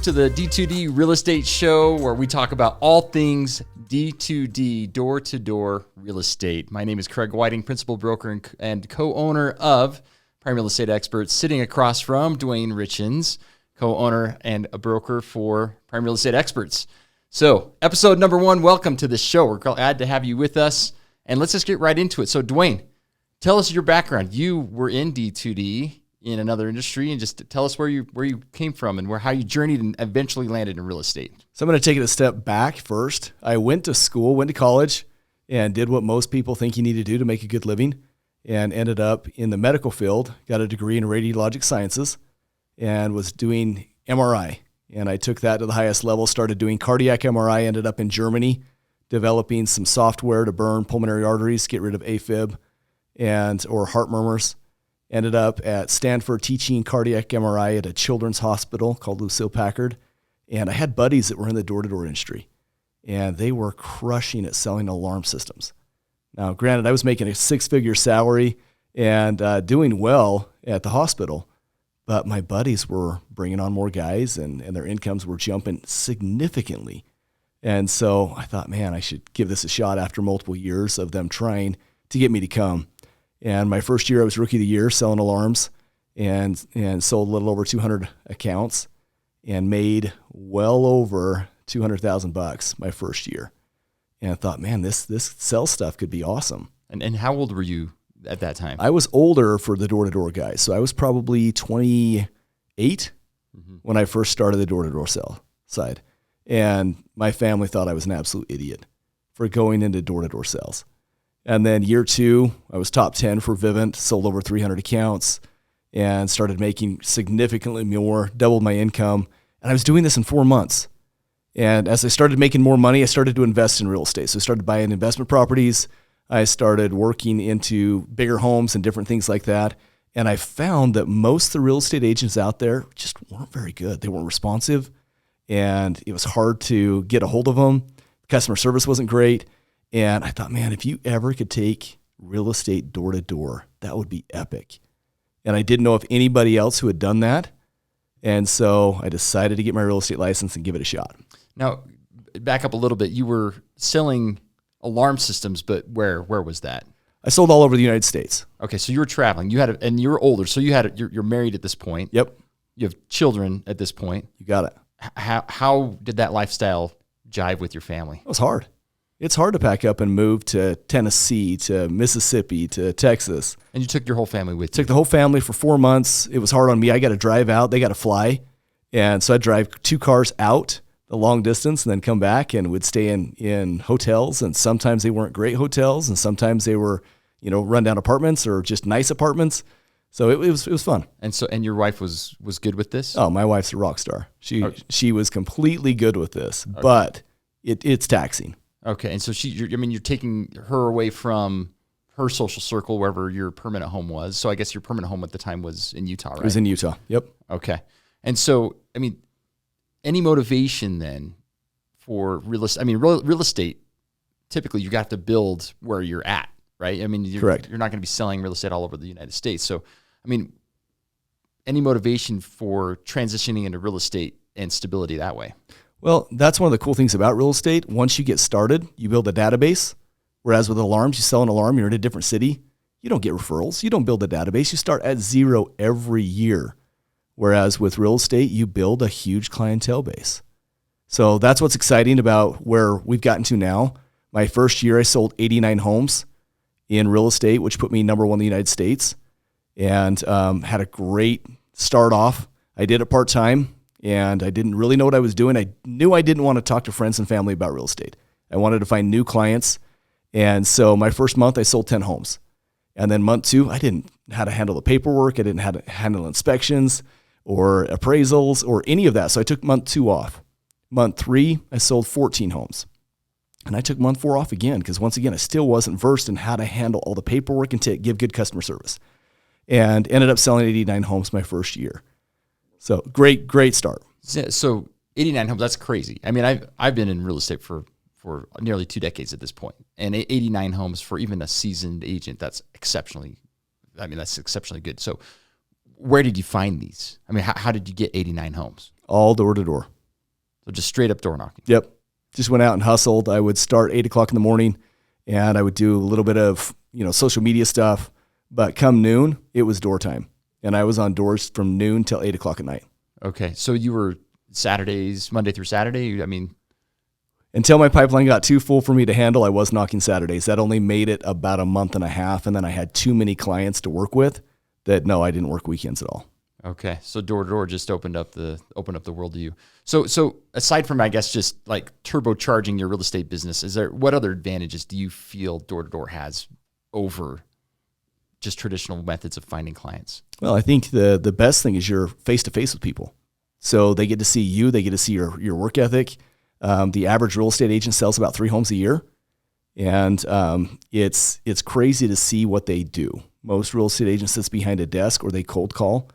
to the D2D Real Estate Show, where we talk about all things D2D, door-to-door real estate. My name is Craig Whiting, principal broker and co-owner of Prime Real Estate Experts, sitting across from Duane Richens, co-owner and a broker for Prime Real Estate Experts. So, episode number 1, welcome to the show. We're glad to have you with us, and let's just get right into it. So, Duane, tell us your background. You were in D2D in another industry, and just tell us where you came from and how you journeyed and eventually landed in real estate. So I'm going to take it a step back first. I went to school, went to college, and did what most people think you need to do to make a good living, and ended up in the medical field, got a degree in radiologic sciences, and was doing MRI. And I took that to the highest level, started doing cardiac MRI, ended up in Germany, developing some software to burn pulmonary arteries, get rid of AFib or heart murmurs. Ended up at Stanford teaching cardiac MRI at a children's hospital called Lucille Packard. And I had buddies that were in the door-to-door industry, and they were crushing at selling alarm systems. Now, granted, I was making a six-figure salary and doing well at the hospital, but my buddies were bringing on more guys, and their incomes were jumping significantly. And so I thought, man, I should give this a shot after multiple years of them trying to get me to come. And my first year, I was Rookie of the Year selling alarms and sold a little over 200 accounts and made well over $200,000 my first year. And I thought, man, this sell stuff could be awesome. And how old were you at that time? I was older for the door-to-door guys. So I was probably 28 when I first started the door-to-door sell side. And my family thought I was an absolute idiot for going into door-to-door sales. And then year 2, I was top 10 for Vivint, sold over 300 accounts, and started making significantly more, doubled my income. And I was doing this in 4 months. And as I started making more money, I started to invest in real estate. So I started buying investment properties. I started working into bigger homes and different things like that. And I found that most of the real estate agents out there just weren't very good. They weren't responsive, and it was hard to get a hold of them. Customer service wasn't great. And I thought, man, if you ever could take real estate door to door, that would be epic. And I didn't know of anybody else who had done that. And so I decided to get my real estate license and give it a shot. Now, back up a little bit. You were selling alarm systems, but where was that? I sold all over the United States. Okay, so you were traveling. And you were older, so you're married at this point. Yep. You have children at this point. You got it. How did that lifestyle jive with your family? It was hard. It's hard to pack up and move to Tennessee, to Mississippi, to Texas. And you took your whole family with you? Took the whole family for 4 months. It was hard on me. I got to drive out. They got to fly. And so I'd drive 2 cars out the long distance and then come back, and would stay in hotels. And sometimes they weren't great hotels, and sometimes they were, rundown apartments or just nice apartments. So it was fun. And your wife was good with this? Oh, my wife's a rock star. She was completely good with this, okay. But it's taxing. Okay, and so you're taking her away from her social circle, wherever your permanent home was. So I guess your permanent home at the time was in Utah, right? It was in Utah, yep. Okay, and so, any motivation then for real estate? Real estate, typically you got to build where you're at, right? Correct. You're not going to be selling real estate all over the United States. So, any motivation for transitioning into real estate and stability that way? Well, that's one of the cool things about real estate. Once you get started, you build a database. Whereas with alarms, you sell an alarm, you're in a different city. You don't get referrals. You don't build a database. You start at 0 every year. Whereas with real estate, you build a huge clientele base. So that's what's exciting about where we've gotten to now. My first year, I sold 89 homes in real estate, which put me number 1 in the United States, and had a great start off. I did it part-time. And I didn't really know what I was doing. I knew I didn't want to talk to friends and family about real estate. I wanted to find new clients. And so my first month, I sold 10 homes. And then month 2, I didn't know how to handle the paperwork. I didn't know how to handle inspections or appraisals or any of that. So I took month 2 off. Month 3, I sold 14 homes. And I took month 4 off again because, once again, I still wasn't versed in how to handle all the paperwork and to give good customer service. And ended up selling 89 homes my first year. So great start. So 89 homes, that's crazy. I've been in real estate for nearly 2 decades at this point, and 89 homes for even a seasoned agent, that's exceptionally good. So where did you find these? How did you get 89 homes? All door to door. So just straight up door knocking. Yep. Just went out and hustled. I would start 8 o'clock in the morning and I would do a little bit of, social media stuff. But come noon, it was door time. And I was on doors from noon till 8 o'clock at night. Okay. So you were Saturdays, Monday through Saturday? Until my pipeline got too full for me to handle, I was knocking Saturdays. That only made it about a month and a half. And then I had too many clients to work with that, no, I didn't work weekends at all. Okay. So DoortoDoor just opened up the world to you. So aside from, I guess, just like turbocharging your real estate business, what other advantages do you feel DoortoDoor has over just traditional methods of finding clients? Well, I think the best thing is you're face-to-face with people. So they get to see you. They get to see your work ethic. The average real estate agent sells about 3 homes a year. And it's crazy to see what they do. Most real estate agents sits behind a desk or they cold call.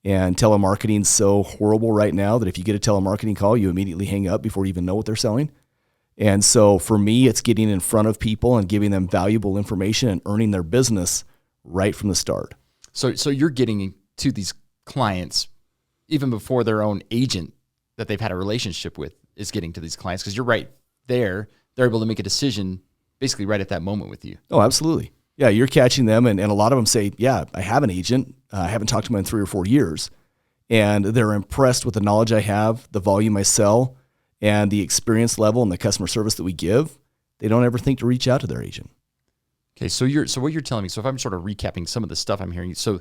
And telemarketing's so horrible right now that if you get a telemarketing call, you immediately hang up before you even know what they're selling. And so for me, it's getting in front of people and giving them valuable information and earning their business right from the start. So you're getting to these clients even before their own agent that they've had a relationship with is getting to these clients, because you're right there. They're able to make a decision basically right at that moment with you. Oh, absolutely. Yeah, you're catching them. And a lot of them say, yeah, I have an agent. I haven't talked to him in 3 or 4 years. And they're impressed with the knowledge I have, the volume I sell, and the experience level and the customer service that we give. They don't ever think to reach out to their agent. Okay, so what you're telling me, so if I'm sort of recapping some of the stuff I'm hearing, so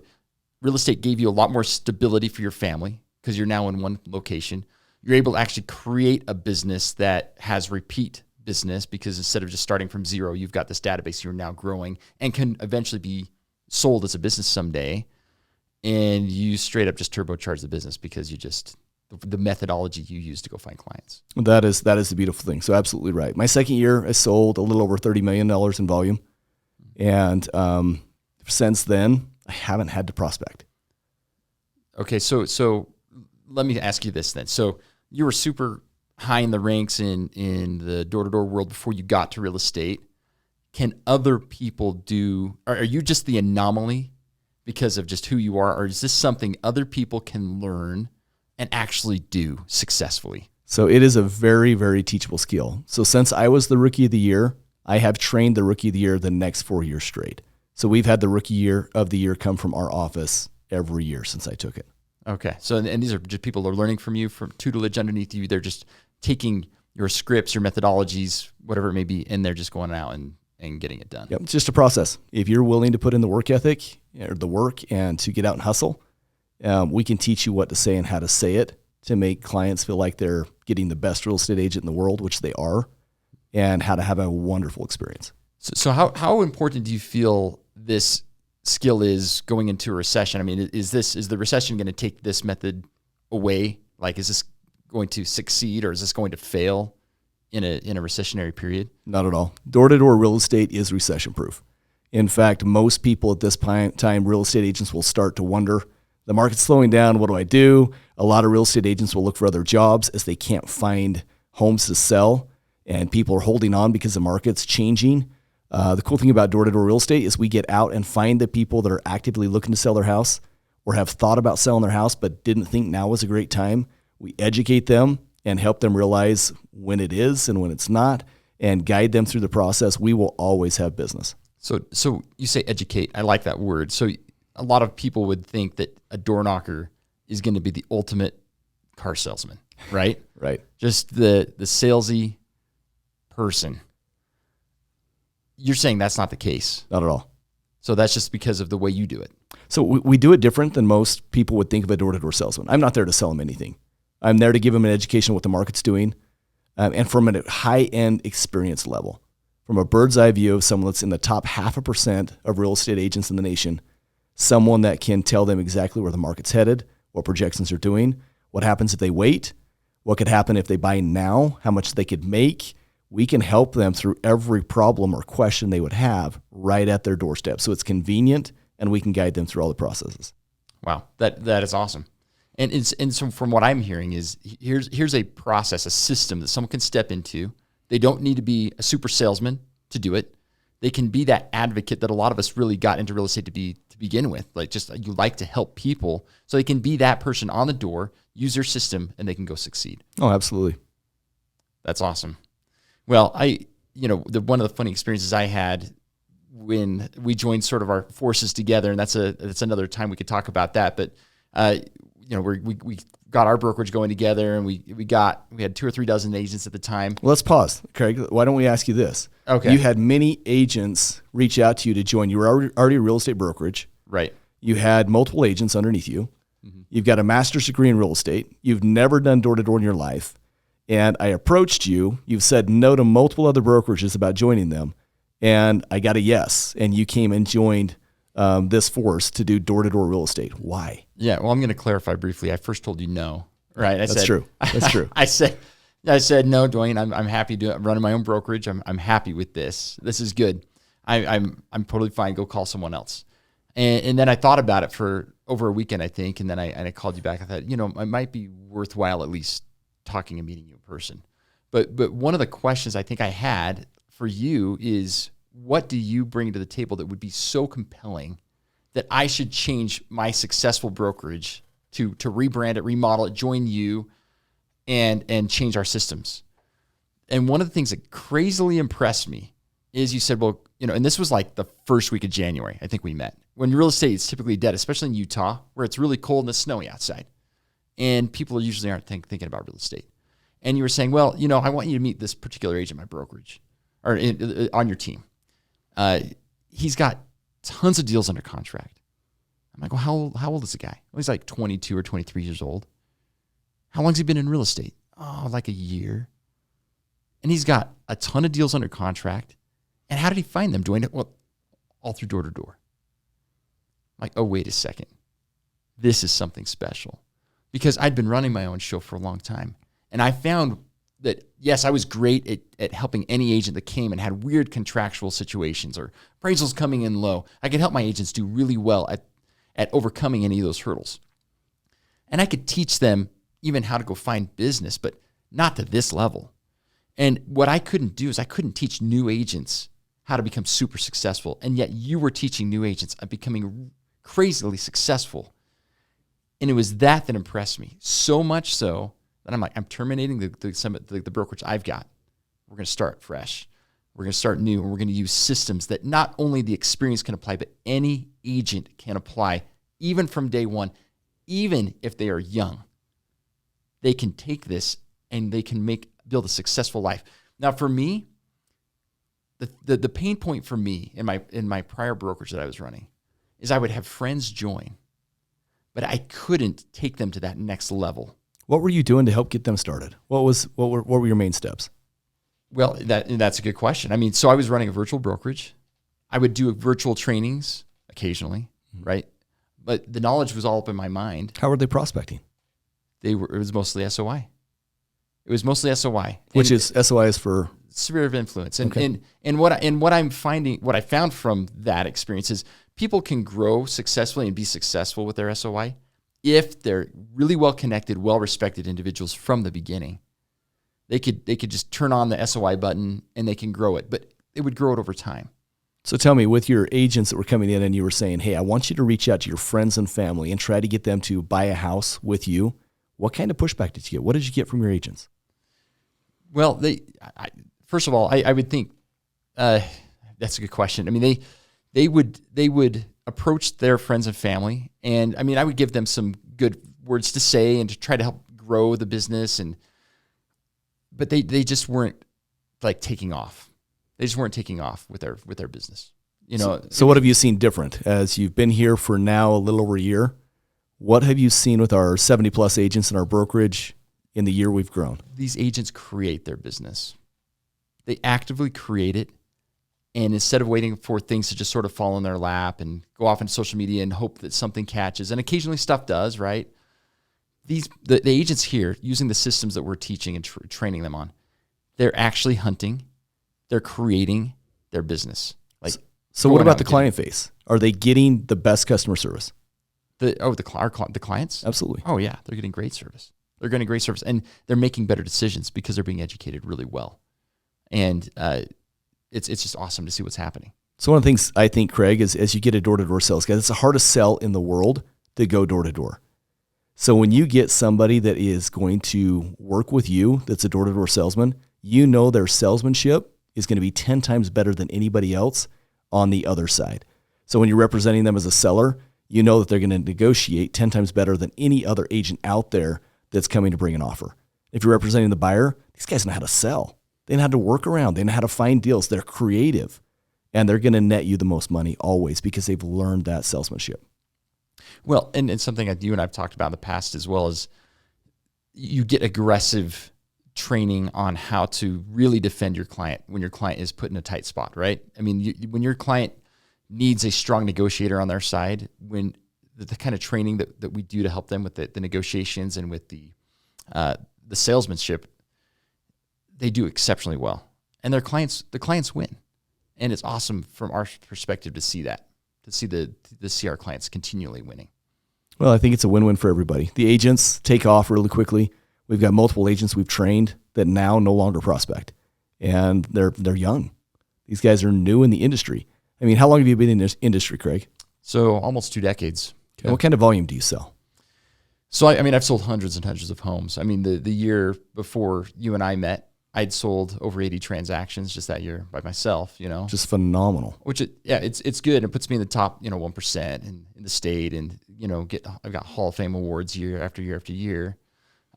real estate gave you a lot more stability for your family because you're now in one location. You're able to actually create a business that has repeat business because instead of just starting from zero, you've got this database you're now growing and can eventually be sold as a business someday. And you straight up just turbocharge the business because you just, the methodology you use to go find clients. That is the beautiful thing. So absolutely right. My second year, I sold a little over $30 million in volume. And since then, I haven't had to prospect. Okay, so let me ask you this then. So you were super high in the ranks in the door-to-door world before you got to real estate. Can other people are you just the anomaly because of just who you are, or is this something other people can learn and actually do successfully? So it is a very, very teachable skill. So since I was the rookie of the year, I have trained the rookie of the year the next 4 years straight. So we've had the rookie year of the year come from our office every year since I took it. Okay. So, and these are just people who are learning from you, from tutelage underneath you. They're just taking your scripts, your methodologies, whatever it may be, and they're just going out and getting it done. Yep. It's just a process. If you're willing to put in the work ethic or the work and to get out and hustle, we can teach you what to say and how to say it to make clients feel like they're getting the best real estate agent in the world, which they are, and how to have a wonderful experience. So how important do you feel this skill is going into a recession? I mean, is the recession going to take this method away? Like, is this going to succeed or is this going to fail in a recessionary period? Not at all. Door-to-door real estate is recession-proof. In fact, most people at this time, real estate agents will start to wonder, the market's slowing down, what do I do? A lot of real estate agents will look for other jobs as they can't find homes to sell, and people are holding on because the market's changing. The cool thing about door-to-door real estate is we get out and find the people that are actively looking to sell their house or have thought about selling their house but didn't think now was a great time. We educate them and help them realize when it is and when it's not and guide them through the process. We will always have business. So you say educate. I like that word. So a lot of people would think that a door knocker is going to be the ultimate car salesman, right? Right. Just the salesy person. You're saying that's not the case. Not at all. So that's just because of the way you do it. So we do it different than most people would think of a door-to-door salesman. I'm not there to sell them anything. I'm there to give them an education of what the market's doing and from a high-end experience level. From a bird's eye view of someone that's in the top 0.5% of real estate agents in the nation, someone that can tell them exactly where the market's headed, what projections are doing, what happens if they wait, what could happen if they buy now, how much they could make. We can help them through every problem or question they would have right at their doorstep. So it's convenient, and we can guide them through all the processes. Wow, that is awesome. And so from what I'm hearing is here's a process, a system that someone can step into. They don't need to be a super salesman to do it. They can be that advocate that a lot of us really got into real estate to begin with. Like, just you like to help people, so they can be that person on the door, use their system, and they can go succeed. Oh, absolutely. That's awesome. Well, one of the funny experiences I had when we joined sort of our forces together, and that's another time we could talk about that. But we got our brokerage going together, and we had 2 or 3 dozen agents at the time. Well, let's pause, Craig. Why don't we ask you this? Okay. You had many agents reach out to you to join. You were already a real estate brokerage. Right. You had multiple agents underneath you. Mm-hmm. You've got a master's degree in real estate. You've never done door-to-door in your life. And I approached you. You've said no to multiple other brokerages about joining them. And I got a yes. And you came and joined this force to do door-to-door real estate. Why? Yeah, well, I'm going to clarify briefly. I first told you no, right? That's true. That's true. I said no, Duane. I'm happy running my own brokerage. I'm happy with this. This is good. I'm totally fine. Go call someone else. And then I thought about it for over a weekend, I think, and then I called you back. I thought, it might be worthwhile at least talking and meeting you in person. But one of the questions I think I had for you is, what do you bring to the table that would be so compelling that I should change my successful brokerage to rebrand it, remodel it, join you, and change our systems? And one of the things that crazily impressed me is you said, well, and this was like the first week of January, I think we met. When real estate is typically dead, especially in Utah, where it's really cold and it's snowy outside, and people usually aren't thinking about real estate. And you were saying, well, I want you to meet this particular agent in my brokerage, or on your team. He's got tons of deals under contract. I'm like, well, how old is the guy? Well, he's like 22 or 23 years old. How long has he been in real estate? Oh, like a year. And he's got a ton of deals under contract. And how did he find them, Duane? Well, all through door-to-door. I'm like, oh, wait a second. This is something special. Because I'd been running my own show for a long time. And I found that, yes, I was great at helping any agent that came and had weird contractual situations or appraisals coming in low. I could help my agents do really well at overcoming any of those hurdles. And I could teach them even how to go find business, but not to this level. And what I couldn't do is I couldn't teach new agents how to become super successful. And yet you were teaching new agents at becoming crazily successful. And it was that impressed me, so much so that I'm like, I'm terminating the brokerage I've got. We're going to start fresh. We're going to start new, and we're going to use systems that not only the experience can apply, but any agent can apply, even from day one, even if they are young. They can take this and they can build a successful life. Now, for me, the pain point for me in my prior brokerage that I was running is I would have friends join, but I couldn't take them to that next level. What were you doing to help get them started? What were your main steps? Well, that's a good question. I mean, so I was running a virtual brokerage. I would do virtual trainings occasionally, right? But the knowledge was all up in my mind. How were they prospecting? It was mostly SOI. It was mostly SOI. Which is SOI is for sphere of influence. And okay. and what I found from that experience is people can grow successfully and be successful with their SOI if they're really well connected, well respected individuals from the beginning. They could just turn on the SOI button and they can grow it, but they would grow it over time. So tell me, with your agents that were coming in and you were saying, hey, I want you to reach out to your friends and family and try to get them to buy a house with you. What kind of pushback did you get? What did you get from your agents? Well, first of all, I would think that's a good question. I mean, they would approach their friends and family, and I mean, I would give them some good words to say and to try to help grow the business, but they just weren't like taking off. They just weren't taking off with their business. So what have you seen different as you've been here for now a little over a year? What have you seen with our 70 plus agents in our brokerage in the year we've grown? These agents create their business. They actively create it. And instead of waiting for things to just sort of fall in their lap and go off into social media and hope that something catches, and occasionally stuff does, right? The agents here, using the systems that we're teaching and training them on, they're actually hunting. They're creating their business. So what about the client face? Are they getting the best customer service? The clients? Absolutely. Oh yeah, they're getting great service. They're getting great service, and they're making better decisions because they're being educated really well. And it's just awesome to see what's happening. So one of the things I think, Craig, is as you get a door-to-door sales guy, it's the hardest sell in the world to go door-to-door. So when you get somebody that is going to work with you, that's a door-to-door salesman, you know their salesmanship is going to be 10 times better than anybody else on the other side. So when you're representing them as a seller, you know that they're going to negotiate 10 times better than any other agent out there that's coming to bring an offer. If you're representing the buyer, these guys know how to sell. They know how to work around. They know how to find deals. They're creative, and they're going to net you the most money always because they've learned that salesmanship. Well, and something that you and I've talked about in the past as well is you get aggressive training on how to really defend your client when your client is put in a tight spot, right? I mean, when your client needs a strong negotiator on their side, when the kind of training that we do to help them with the negotiations and with the salesmanship, they do exceptionally well. And the clients win. And it's awesome from our perspective to see that, to see our clients continually winning. Well, I think it's a win-win for everybody. The agents take off really quickly. We've got multiple agents we've trained that now no longer prospect, and they're young. These guys are new in the industry. I mean, how long have you been in this industry, Craig? So almost 2 decades. Okay. Yeah. What kind of volume do you sell? So I mean, I've sold hundreds and hundreds of homes. I mean, the year before you and I met, I'd sold over 80 transactions just that year by myself, Just phenomenal. It's good. It puts me in the top, 1% in the state, and, I've got Hall of Fame awards year after year after year.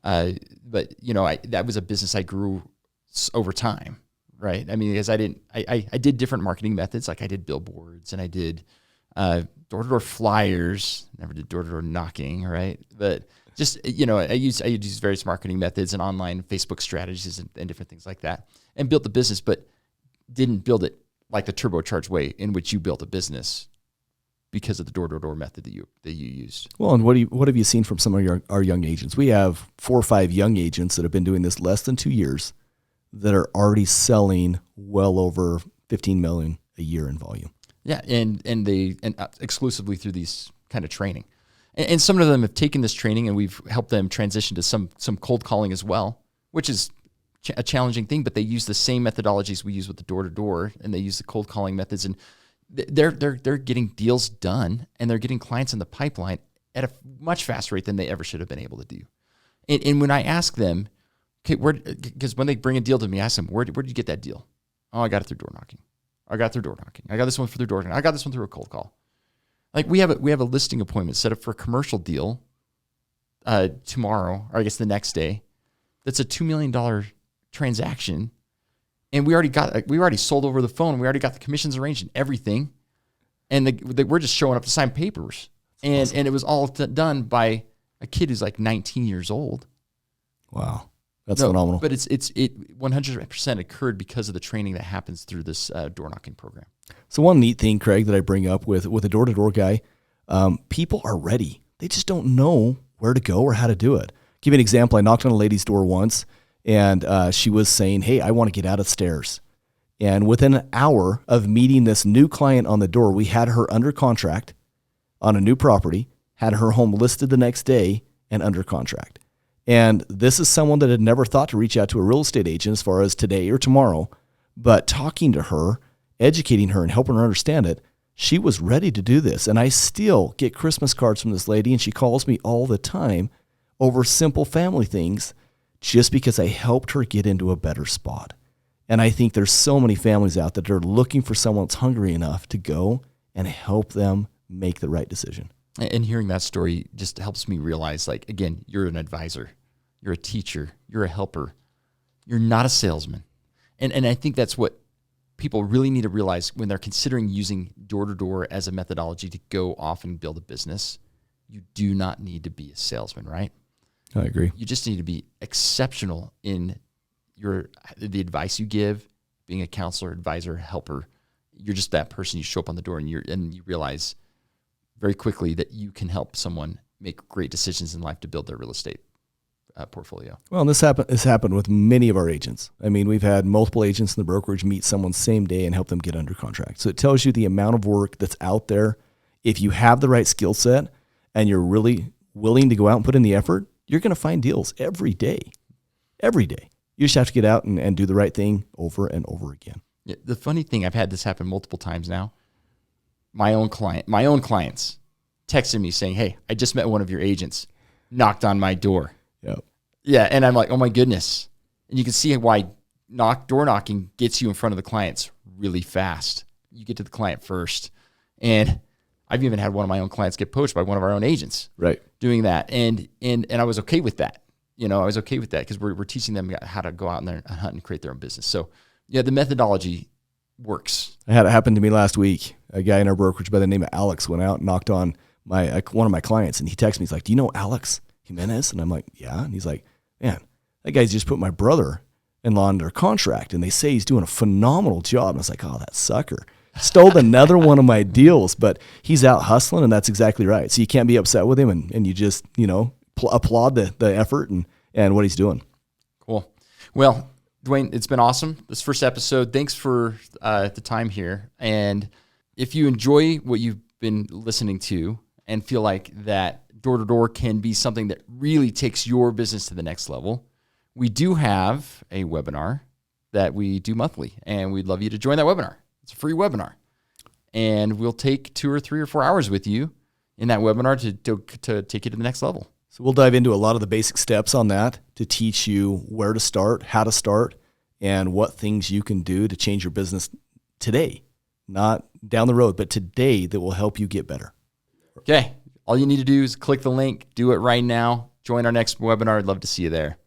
But that was a business I grew over time, right? I mean, because I did different marketing methods. Like I did billboards and I did door-to-door flyers, never did door-to-door knocking, right? But just, I use various marketing methods and online Facebook strategies and different things like that, and built the business, but didn't build it like the turbocharged way in which you built a business because of the door-to-door method that you used. Well, and what have you seen from some of our young agents? We have 4 or 5 young agents that have been doing this less than 2 years that are already selling well over $15 million a year in volume. Yeah, and exclusively through these kind of training. And some of them have taken this training, and we've helped them transition to some cold calling as well, which is a challenging thing, but they use the same methodologies we use with the door-to-door, and they use the cold calling methods, and they're getting deals done, and they're getting clients in the pipeline at a much faster rate than they ever should have been able to do. And when I ask them, okay, because when they bring a deal to me, I ask them, where did you get that deal? Oh, I got it through door knocking. I got this one through door knocking. I got this one through a cold call. Like we have a listing appointment set up for a commercial deal tomorrow, or I guess the next day. That's a $2 million transaction, and we already sold over the phone. We already got the commissions arranged and everything, and we're just showing up to sign papers. And awesome. And it was all done by a kid who's like 19 years old. Wow, that's phenomenal. But it 100% occurred because of the training that happens through this door knocking program. So one neat thing, Craig, that I bring up with a door-to-door guy, people are ready. They just don't know where to go or how to do it. Give you an example. I knocked on a lady's door once, and she was saying, hey, I want to get out of stairs. And within an hour of meeting this new client on the door, we had her under contract on a new property, had her home listed the next day and under contract. And this is someone that had never thought to reach out to a real estate agent as far as today or tomorrow, but talking to her, educating her and helping her understand it, she was ready to do this. And I still get Christmas cards from this lady, and she calls me all the time over simple family things just because I helped her get into a better spot. And I think there's so many families out there that are looking for someone that's hungry enough to go and help them make the right decision. And hearing that story just helps me realize, like, again, you're an advisor, you're a teacher, you're a helper, you're not a salesman. And I think that's what people really need to realize when they're considering using door-to-door as a methodology to go off and build a business. You do not need to be a salesman, right? I agree. You just need to be exceptional in the advice you give, being a counselor, advisor, helper. You're just that person. You show up on the door and you realize very quickly that you can help someone make great decisions in life to build their real estate portfolio. Well, and this happened with many of our agents. I mean, we've had multiple agents in the brokerage meet someone same day and help them get under contract. So it tells you the amount of work that's out there. If you have the right skill set and you're really willing to go out and put in the effort, you're going to find deals every day. Every day. You just have to get out and do the right thing over and over again. Yeah, the funny thing, I've had this happen multiple times now. My own clients texted me saying, hey, I just met one of your agents, knocked on my door. Yep. Yeah, and I'm like, oh my goodness. And you can see why door knocking gets you in front of the clients really fast. You get to the client first. And I've even had one of my own clients get poached by one of our own agents doing that. And I was okay with that. I was okay with that because we're teaching them how to go out there and hunt and create their own business. So yeah, the methodology works. I had it happen to me last week. A guy in our brokerage by the name of Alex went out and knocked on one of my clients, and he texted me. He's like, "Do you know Alex Jimenez?" And I'm like, "Yeah." And he's like, "Man, that guy's just put my brother-in-law under contract, and they say he's doing a phenomenal job." And I was like, "Oh, that sucker stole another one of my deals." But he's out hustling, and that's exactly right. So you can't be upset with him, and you just applaud the effort and what he's doing. Cool. Well, Duane, it's been awesome. This first episode. Thanks for the time here. And if you enjoy what you've been listening to and feel like that door-to-door can be something that really takes your business to the next level, we do have a webinar that we do monthly, and we'd love you to join that webinar. It's a free webinar, and we'll take 2 or 3 or 4 hours with you in that webinar to take you to the next level. So we'll dive into a lot of the basic steps on that to teach you where to start, how to start, and what things you can do to change your business today, not down the road, but today, that will help you get better. Okay. All you need to do is click the link, do it right now, join our next webinar. I'd love to see you there.